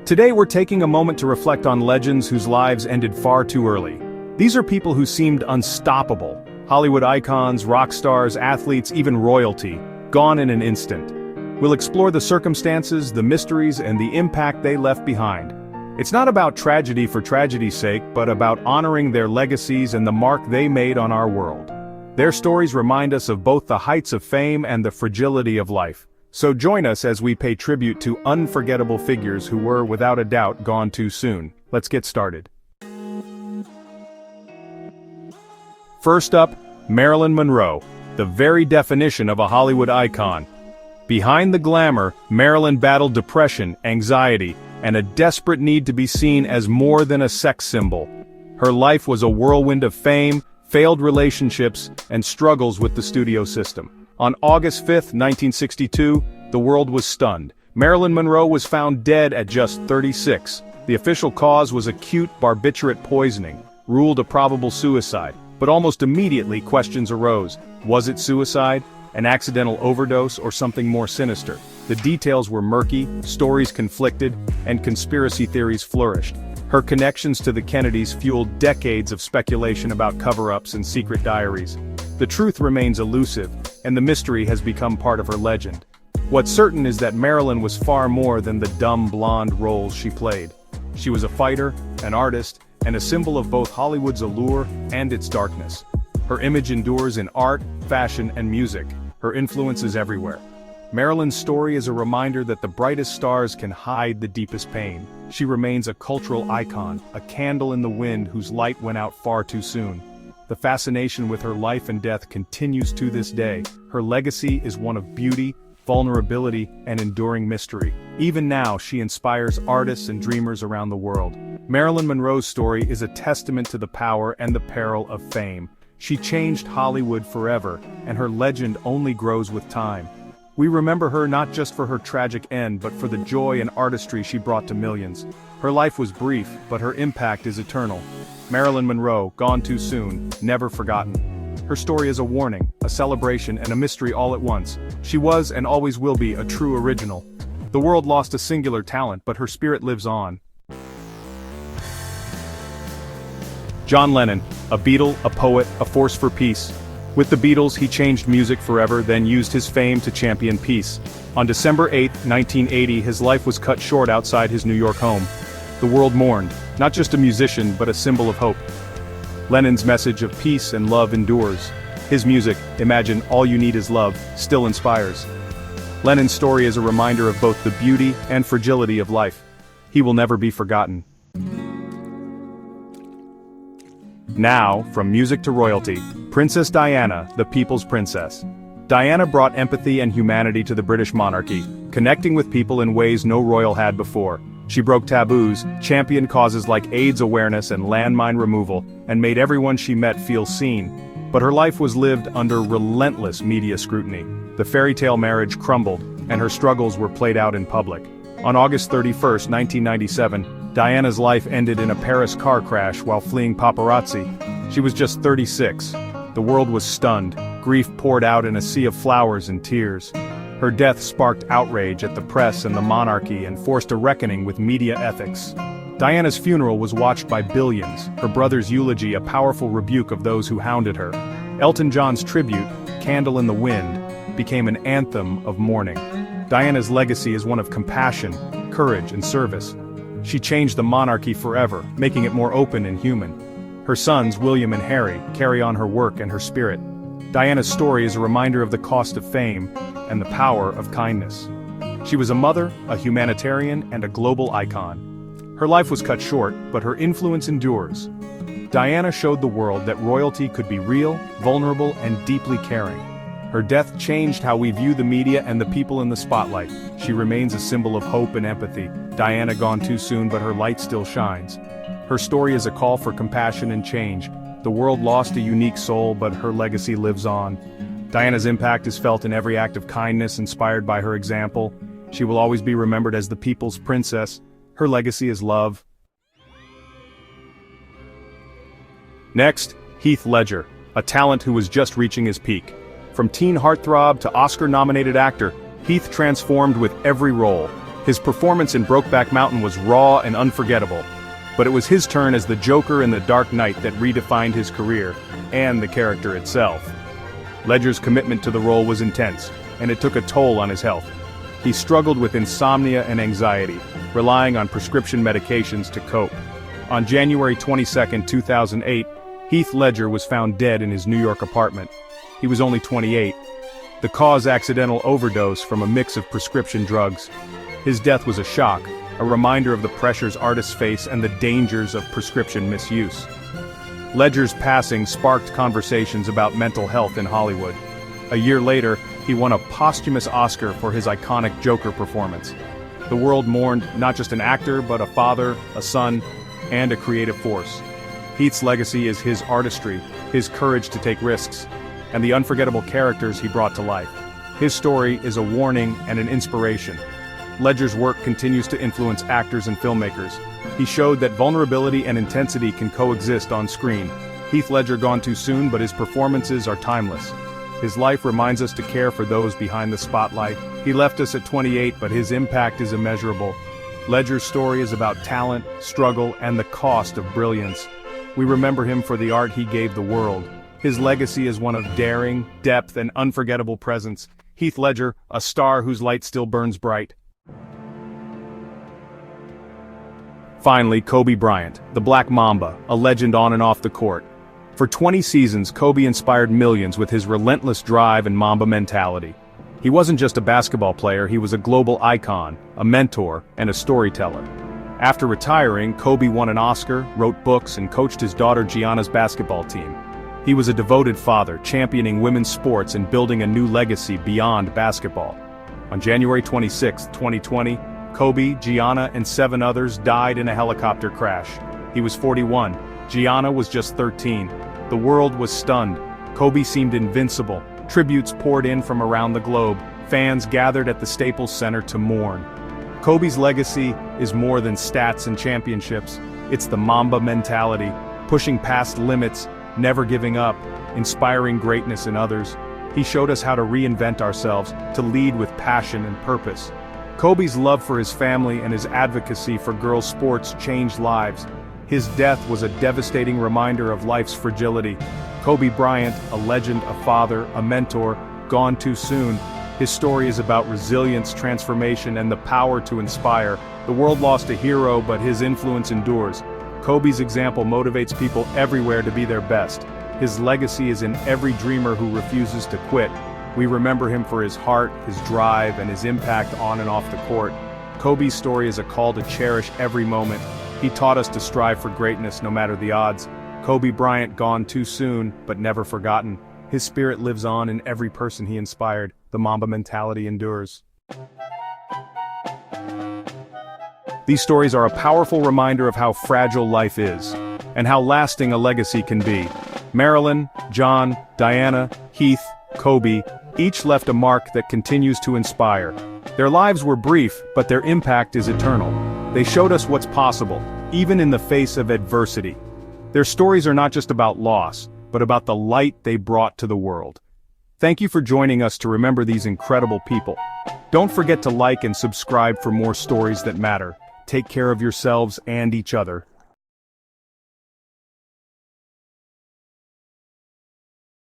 Today we're taking a moment to reflect on legends whose lives ended far too early. These are people who seemed unstoppable. Hollywood icons, rock stars, athletes, even royalty, gone in an instant. We'll explore the circumstances, the mysteries, and the impact they left behind. It's not about tragedy for tragedy's sake, but about honoring their legacies and the mark they made on our world. Their stories remind us of both the heights of fame and the fragility of life. So join us as we pay tribute to unforgettable figures who were, without a doubt, gone too soon. Let's get started. First up, Marilyn Monroe, the very definition of a Hollywood icon. Behind the glamour, Marilyn battled depression, anxiety, and a desperate need to be seen as more than a sex symbol. Her life was a whirlwind of fame, failed relationships, and struggles with the studio system. On August 5, 1962, the world was stunned. Marilyn Monroe was found dead at just 36. The official cause was acute barbiturate poisoning, ruled a probable suicide. But almost immediately questions arose. Was it suicide, an accidental overdose, or something more sinister? The details were murky, stories conflicted, and conspiracy theories flourished. Her connections to the Kennedys fueled decades of speculation about cover-ups and secret diaries. The truth remains elusive, and the mystery has become part of her legend. What's certain is that Marilyn was far more than the dumb blonde roles she played. She was a fighter, an artist, and a symbol of both Hollywood's allure and its darkness. Her image endures in art, fashion, and music. Her influence is everywhere. Marilyn's story is a reminder that the brightest stars can hide the deepest pain. She remains a cultural icon, a candle in the wind whose light went out far too soon. The fascination with her life and death continues to this day. Her legacy is one of beauty, vulnerability, and enduring mystery. Even now, she inspires artists and dreamers around the world. Marilyn Monroe's story is a testament to the power and the peril of fame. She changed Hollywood forever, and her legend only grows with time. We remember her not just for her tragic end, but for the joy and artistry she brought to millions. Her life was brief, but her impact is eternal. Marilyn Monroe, gone too soon, never forgotten. Her story is a warning, a celebration, and a mystery all at once. She was and always will be a true original. The world lost a singular talent, but her spirit lives on. John Lennon, a Beatle, a poet, a force for peace. With the Beatles, he changed music forever, then used his fame to champion peace. On December 8, 1980, his life was cut short outside his New York home. The world mourned, not just a musician, but a symbol of hope. Lennon's message of peace and love endures. His music, Imagine All You Need Is Love, still inspires. Lennon's story is a reminder of both the beauty and fragility of life. He will never be forgotten. Now, from music to royalty, Princess Diana, the people's princess. Diana brought empathy and humanity to the British monarchy, connecting with people in ways no royal had before. She broke taboos, championed causes like AIDS awareness and landmine removal, and made everyone she met feel seen. But her life was lived under relentless media scrutiny. The fairy tale marriage crumbled, and her struggles were played out in public. On August 31, 1997, Diana's life ended in a Paris car crash while fleeing paparazzi. She was just 36. The world was stunned. Grief poured out in a sea of flowers and tears. Her death sparked outrage at the press and the monarchy and forced a reckoning with media ethics. Diana's funeral was watched by billions, her brother's eulogy a powerful rebuke of those who hounded her. Elton John's tribute, Candle in the Wind, became an anthem of mourning. Diana's legacy is one of compassion, courage, and service. She changed the monarchy forever, making it more open and human. Her sons, William and Harry, carry on her work and her spirit. Diana's story is a reminder of the cost of fame and the power of kindness. She was a mother, a humanitarian, and a global icon. Her life was cut short, but her influence endures. Diana showed the world that royalty could be real, vulnerable, and deeply caring. Her death changed how we view the media and the people in the spotlight. She remains a symbol of hope and empathy. Diana gone too soon, but her light still shines. Her story is a call for compassion and change. The world lost a unique soul, but her legacy lives on. Diana's impact is felt in every act of kindness inspired by her example. She will always be remembered as the people's princess. Her legacy is love. Next, Heath Ledger, a talent who was just reaching his peak. From teen heartthrob to Oscar-nominated actor, Heath transformed with every role. His performance in Brokeback Mountain was raw and unforgettable, but it was his turn as the Joker in The Dark Knight that redefined his career, and the character itself. Ledger's commitment to the role was intense, and it took a toll on his health. He struggled with insomnia and anxiety, relying on prescription medications to cope. On January 22, 2008, Heath Ledger was found dead in his New York apartment. He was only 28. The cause: accidental overdose from a mix of prescription drugs. His death was a shock, a reminder of the pressures artists face and the dangers of prescription misuse. Ledger's passing sparked conversations about mental health in Hollywood. A year later, he won a posthumous Oscar for his iconic Joker performance. The world mourned not just an actor, but a father, a son, and a creative force. Heath's legacy is his artistry, his courage to take risks, and the unforgettable characters he brought to life. His story is a warning and an inspiration. Ledger's work continues to influence actors and filmmakers. He showed that vulnerability and intensity can coexist on screen. Heath Ledger gone too soon, but his performances are timeless. His life reminds us to care for those behind the spotlight. He left us at 28, but his impact is immeasurable. Ledger's story is about talent, struggle, and the cost of brilliance. We remember him for the art he gave the world. His legacy is one of daring, depth, and unforgettable presence. Heath Ledger, a star whose light still burns bright. Finally, Kobe Bryant, the Black Mamba, a legend on and off the court. For 20 seasons, Kobe inspired millions with his relentless drive and Mamba mentality. He wasn't just a basketball player, he was a global icon, a mentor, and a storyteller. After retiring, Kobe won an Oscar, wrote books, and coached his daughter Gianna's basketball team. He was a devoted father, championing women's sports and building a new legacy beyond basketball. On January 26, 2020, Kobe, Gianna, and 7 others died in a helicopter crash. He was 41. Gianna was just 13. The world was stunned. Kobe seemed invincible. Tributes poured in from around the globe. Fans gathered at the Staples Center to mourn. Kobe's legacy is more than stats and championships. It's the Mamba mentality, pushing past limits, never giving up, inspiring greatness in others. He showed us how to reinvent ourselves, to lead with passion and purpose. Kobe's love for his family and his advocacy for girls' sports changed lives. His death was a devastating reminder of life's fragility. Kobe Bryant, a legend, a father, a mentor, gone too soon. His story is about resilience, transformation, and the power to inspire. The world lost a hero, but his influence endures. Kobe's example motivates people everywhere to be their best. His legacy is in every dreamer who refuses to quit. We remember him for his heart, his drive, and his impact on and off the court. Kobe's story is a call to cherish every moment. He taught us to strive for greatness no matter the odds. Kobe Bryant gone too soon, but never forgotten. His spirit lives on in every person he inspired. The Mamba mentality endures. These stories are a powerful reminder of how fragile life is, and how lasting a legacy can be. Marilyn, John, Diana, Heath, Kobe, each left a mark that continues to inspire. Their lives were brief, but their impact is eternal. They showed us what's possible, even in the face of adversity. Their stories are not just about loss, but about the light they brought to the world. Thank you for joining us to remember these incredible people. Don't forget to like and subscribe for more stories that matter. Take care of yourselves and each other.